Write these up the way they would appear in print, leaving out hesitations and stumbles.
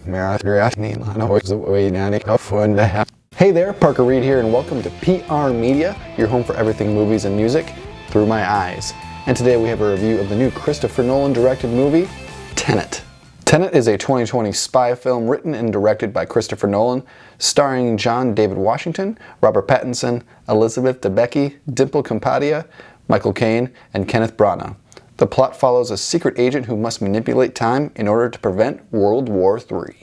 Hey there, Parker Reed here, and welcome to PR Media, your home for everything movies and music through my eyes. And today we have a review of the new Christopher Nolan directed movie, Tenet. Tenet is a 2020 spy film written and directed by Christopher Nolan, starring John David Washington, Robert Pattinson, Elizabeth Debicki, Dimple Kapadia, Michael Caine, and Kenneth Branagh. The plot follows a secret agent who must manipulate time in order to prevent World War III.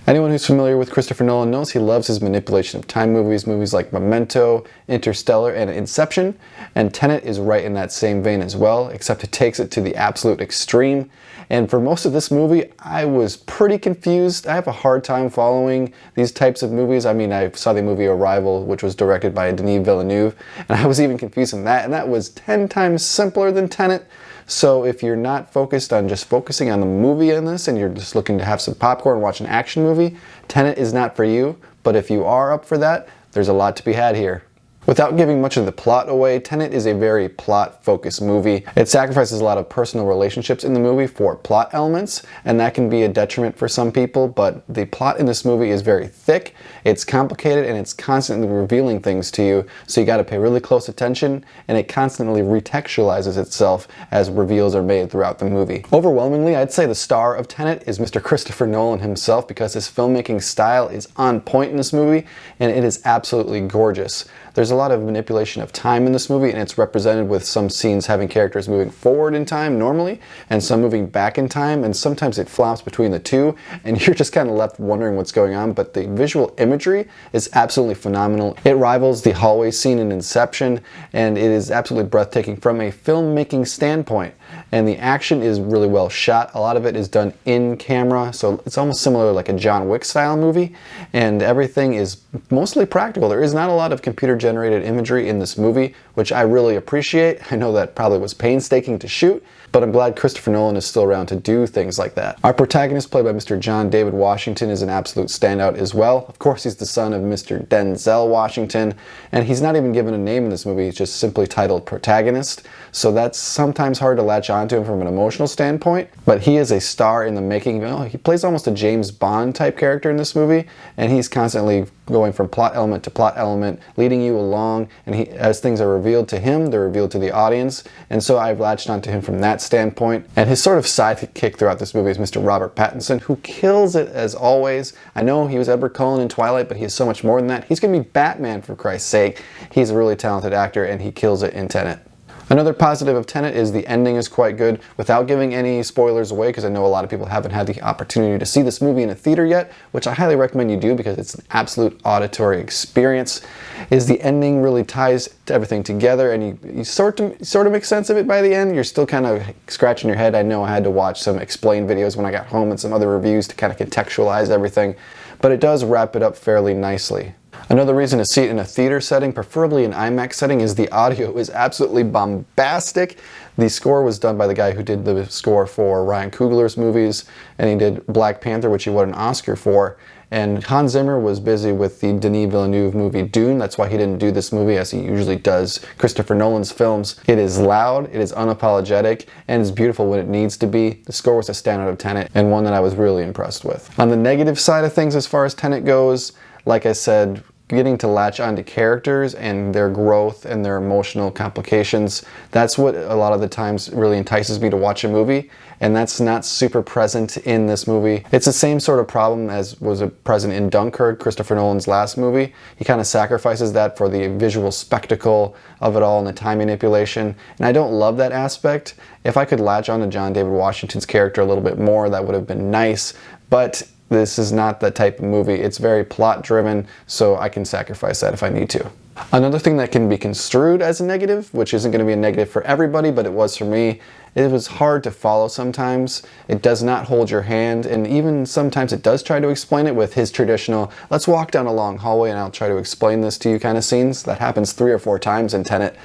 Anyone who's familiar with Christopher Nolan knows he loves his manipulation of time movies like Memento, Interstellar, and Inception, and Tenet is right in that same vein as well, except it takes it to the absolute extreme. And for most of this movie, I was pretty confused. I have a hard time following these types of movies. I mean, I saw the movie Arrival, which was directed by Denis Villeneuve, and I was even confused in that, and that was 10 times simpler than Tenet. So if you're not focused on just focusing on the movie in this and you're just looking to have some popcorn and watch an action movie, Tenet is not for you. But if you are up for that, there's a lot to be had here. Without giving much of the plot away, Tenet is a very plot-focused movie. It sacrifices a lot of personal relationships in the movie for plot elements, and that can be a detriment for some people, but the plot in this movie is very thick, it's complicated, and it's constantly revealing things to you, so you gotta pay really close attention, and it constantly retextualizes itself as reveals are made throughout the movie. Overwhelmingly, I'd say the star of Tenet is Mr. Christopher Nolan himself, because his filmmaking style is on point in this movie, and it is absolutely gorgeous. There's a lot of manipulation of time in this movie, and it's represented with some scenes having characters moving forward in time normally, and some moving back in time, and sometimes it flops between the two, and you're just kind of left wondering what's going on, but the visual imagery is absolutely phenomenal. It rivals the hallway scene in Inception, and it is absolutely breathtaking from a filmmaking standpoint. And the action is really well shot. A lot of it is done in camera, so it's almost similar like a John Wick style movie, and everything is mostly practical. There is not a lot of computer generated imagery in this movie, which I really appreciate. I know that probably was painstaking to shoot, but I'm glad Christopher Nolan is still around to do things like that. Our protagonist, played by Mr. John David Washington, is an absolute standout as well. Of course, he's the son of Mr. Denzel Washington, and he's not even given a name in this movie. He's just simply titled protagonist, so that's sometimes hard to latch onto him from an emotional standpoint, but he is a star in the making. He plays almost a James Bond type character in this movie, and he's constantly going from plot element to plot element, leading you along, and as things are revealed to him, they're revealed to the audience, and so I've latched onto him from that standpoint. And his sort of sidekick throughout this movie is Mr. Robert Pattinson, who kills it as always. I know he was Edward Cullen in Twilight, but he is so much more than that. He's going to be Batman, for Christ's sake. He's a really talented actor, and he kills it in Tenet. Another positive of Tenet is the ending is quite good. Without giving any spoilers away, because I know a lot of people haven't had the opportunity to see this movie in a theater yet, which I highly recommend you do because it's an absolute auditory experience, is the ending really ties everything together, and you sort of make sense of it by the end. You're still kind of scratching your head. I know I had to watch some explain videos when I got home and some other reviews to kind of contextualize everything, but it does wrap it up fairly nicely. Another reason to see it in a theater setting, preferably an IMAX setting, is the audio is absolutely bombastic. The score was done by the guy who did the score for Ryan Coogler's movies, and he did Black Panther, which he won an Oscar for. And Hans Zimmer was busy with the Denis Villeneuve movie Dune. That's why he didn't do this movie as he usually does Christopher Nolan's films. It is loud, it is unapologetic, and it's beautiful when it needs to be. The score was a standout of Tenet, and one that I was really impressed with. On the negative side of things as far as Tenet goes, like I said, getting to latch onto characters and their growth and their emotional complications, that's what a lot of the times really entices me to watch a movie, and that's not super present in this movie. It's the same sort of problem as was present in Dunkirk, Christopher Nolan's last movie. He kind of sacrifices that for the visual spectacle of it all and the time manipulation, and I don't love that aspect. If I could latch on to John David Washington's character a little bit more, that would have been nice, but this is not that type of movie. It's very plot driven, so I can sacrifice that if I need to. Another thing that can be construed as a negative, which isn't going to be a negative for everybody, but it was for me, it was hard to follow sometimes. It does not hold your hand, and even sometimes it does try to explain it with his traditional, let's walk down a long hallway and I'll try to explain this to you kind of scenes. That happens 3 or 4 times in Tenet,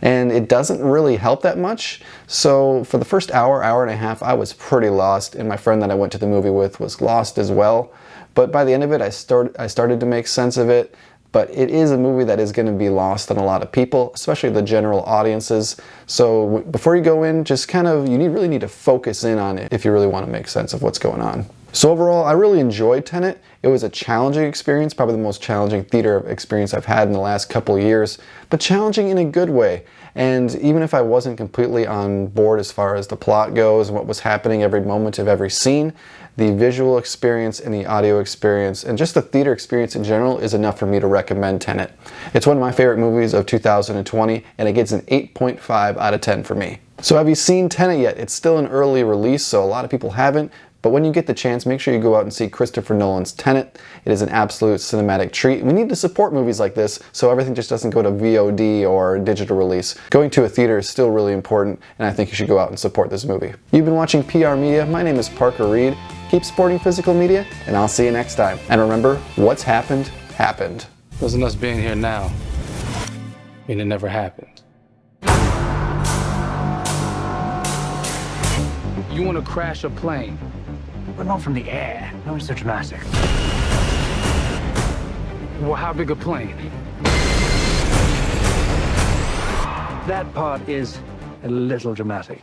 and it doesn't really help that much. So for the first hour and a half, I was pretty lost, and my friend that I went to the movie with was lost as well. But by the end of it, I started to make sense of it. But it is a movie that is going to be lost on a lot of people, especially the general audiences. So before you go in, just kind of, really need to focus in on it if you really want to make sense of what's going on. So overall, I really enjoyed Tenet. It was a challenging experience, probably the most challenging theater experience I've had in the last couple of years, but challenging in a good way. And even if I wasn't completely on board as far as the plot goes and what was happening every moment of every scene, the visual experience and the audio experience and just the theater experience in general is enough for me to recommend Tenet. It's one of my favorite movies of 2020, and it gets an 8.5 out of 10 for me. So have you seen Tenet yet? It's still an early release, so a lot of people haven't. But when you get the chance, make sure you go out and see Christopher Nolan's Tenet. It is an absolute cinematic treat. We need to support movies like this so everything just doesn't go to VOD or digital release. Going to a theater is still really important, and I think you should go out and support this movie. You've been watching PR Media. My name is Parker Reed. Keep supporting physical media, and I'll see you next time. And remember, what's happened, happened. Wasn't us being here now. I mean, it never happened. You want to crash a plane? But not from the air. No, it's so dramatic. Well, how big a plane? That part is a little dramatic.